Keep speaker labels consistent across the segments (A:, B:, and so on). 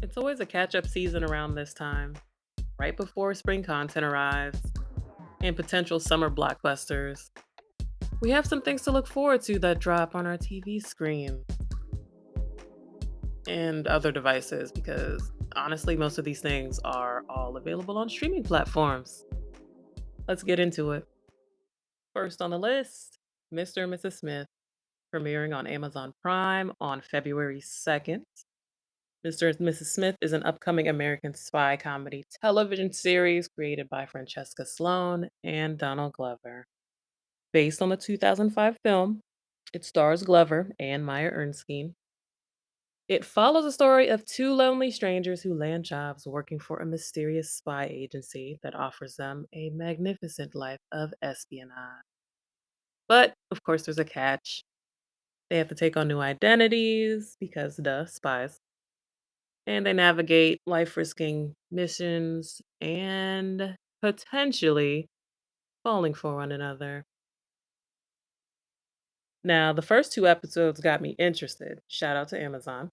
A: It's always a catch up season around this time, right before spring content arrives and potential summer blockbusters. We have some things to look forward to that drop on our TV screen and other devices because honestly, most of these things are all available on streaming platforms. Let's get into it. First on the list, Mr. and Mrs. Smith, premiering on Amazon Prime on February 2nd. Mr. and Mrs. Smith is an upcoming American spy comedy television series created by Francesca Sloan and Donald Glover. Based on the 2005 film, it stars Glover and Maya Erskine. It follows the story of two lonely strangers who land jobs working for a mysterious spy agency that offers them a magnificent life of espionage. But, of course, there's a catch. They have to take on new identities because, duh, spies. And they navigate life risking missions and potentially falling for one another. Now, the first two episodes got me interested. Shout out to Amazon.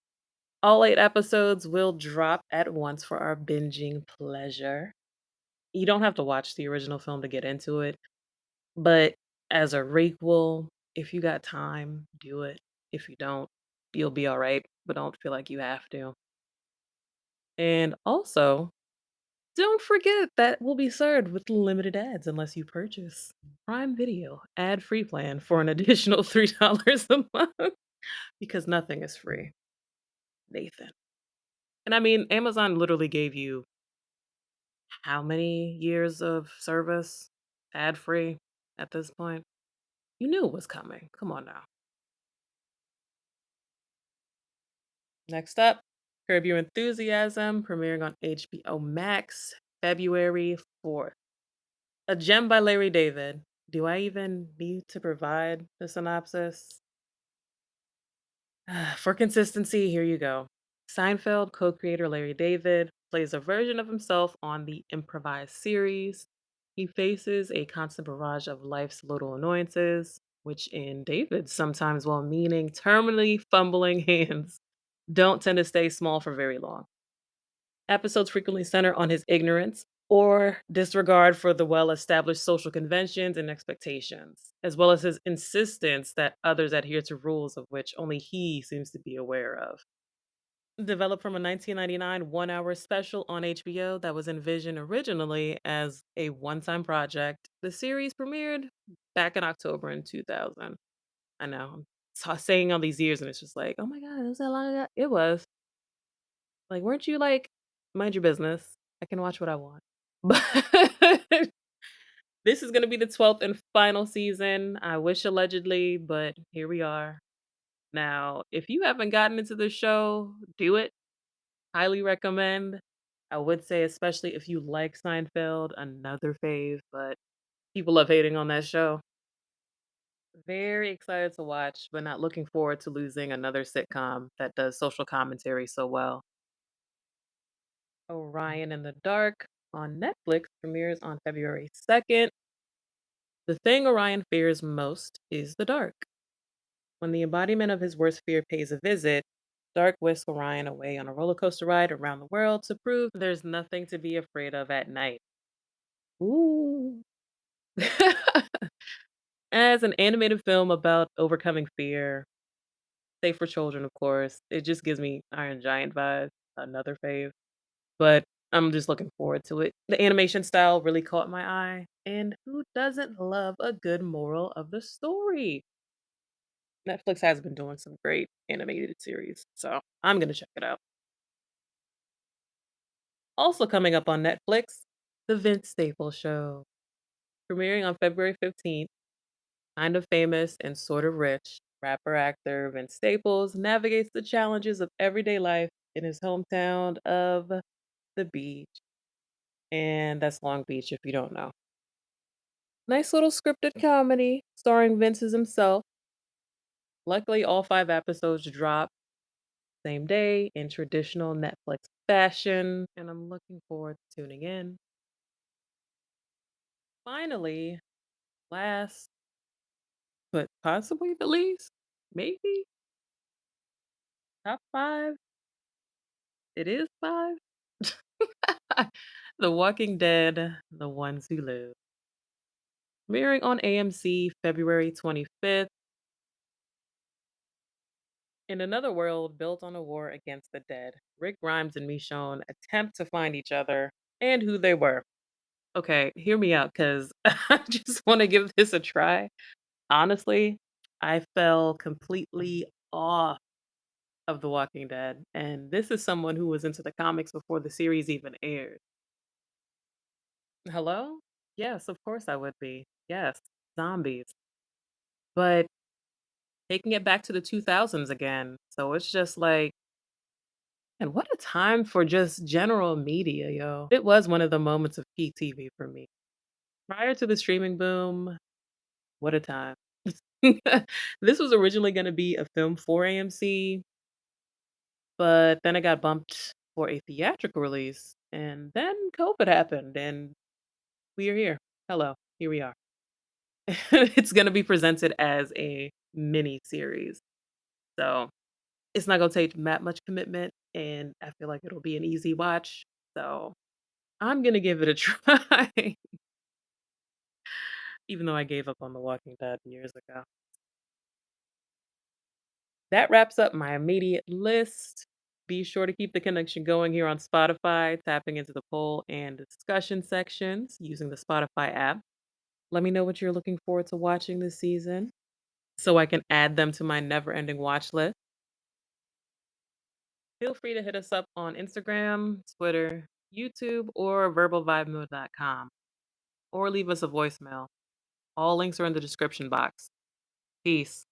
A: All 8 episodes will drop at once for our binging pleasure. You don't have to watch the original film to get into it, but as a requel, if you got time, do it. If you don't, you'll be all right, but don't feel like you have to. And also, don't forget that will be served with limited ads unless you purchase Prime Video ad-free plan for an additional $3 a month because nothing is free, Nathan. And I mean, Amazon literally gave you how many years of service ad-free at this point? You knew it was coming. Come on now. Next up, Curb Your Enthusiasm, premiering on HBO Max February 4th. A gem by Larry David. Do I even need to provide the synopsis? For consistency, here you go. Seinfeld co creator Larry David plays a version of himself on the improvised series. He faces a constant barrage of life's little annoyances, which in David's sometimes well meaning, terminally fumbling hands don't tend to stay small for very long. Episodes frequently center on his ignorance or disregard for the well established social conventions and expectations, as well as his insistence that others adhere to rules of which only he seems to be aware of. Developed from a 1999 1 hour special on HBO that was envisioned originally as a one time project, the series premiered back in October in 2000. I know, I'm saying all these years and it's just like, oh my God, it was that long ago? It was. Like, weren't you like, mind your business? I can watch what I want. But this is going to be the 12th and final season. I wish allegedly, but here we are. Now, if you haven't gotten into the show, do it. Highly recommend. I would say, especially if you like Seinfeld, another fave, but people love hating on that show. Very excited to watch, but not looking forward to losing another sitcom that does social commentary so well. Orion in the Dark on Netflix premieres on February 2nd. The thing Orion fears most is the dark. When the embodiment of his worst fear pays a visit, Dark whisks Orion away on a roller coaster ride around the world to prove there's nothing to be afraid of at night. Ooh. As an animated film about overcoming fear, safe for children, of course, it just gives me Iron Giant vibes, another fave. But I'm just looking forward to it. The animation style really caught my eye, and who doesn't love a good moral of the story? Netflix has been doing some great animated series, so I'm gonna check it out. Also coming up on Netflix, The Vince Staples Show, premiering on February 15th. Kind of famous and sort of rich, rapper actor Vince Staples navigates the challenges of everyday life in his hometown of the beach, and that's Long Beach if you don't know. Nice little scripted comedy starring Vince as himself. Luckily, all 5 episodes drop same day in traditional Netflix fashion, and I'm looking forward to tuning in. Finally, last but possibly the least, maybe top 5 It is 5? The Walking Dead: The Ones Who Live. Premiering on AMC February 25th. In another world built on a war against the dead, Rick Grimes and Michonne attempt to find each other and who they were. Okay, hear me out because I just want to give this a try. Honestly, I fell completely off of The Walking Dead, and this is someone who was into the comics before the series even aired. Hello? Yes, of course I would be. Yes, zombies. But taking it back to the 2000s again. So it's just like, and what a time for just general media, yo. It was one of the moments of peak TV for me. Prior to the streaming boom, what a time. This was originally going to be a film for AMC, but then it got bumped for a theatrical release. And then COVID happened, and we are here. Hello, here we are. It's going to be presented as a mini series. So it's not gonna take that much commitment, and I feel like it'll be an easy watch, so I'm gonna give it a try, even though I gave up on The Walking Dead years ago. That wraps up my immediate list. Be sure to keep the connection going here on Spotify, tapping into the poll and discussion sections using the Spotify app. Let me know what you're looking forward to watching this season so I can add them to my never-ending watch list. Feel free to hit us up on Instagram, Twitter, YouTube, or verbalvibemode.com, or leave us a voicemail. All links are in the description box. Peace.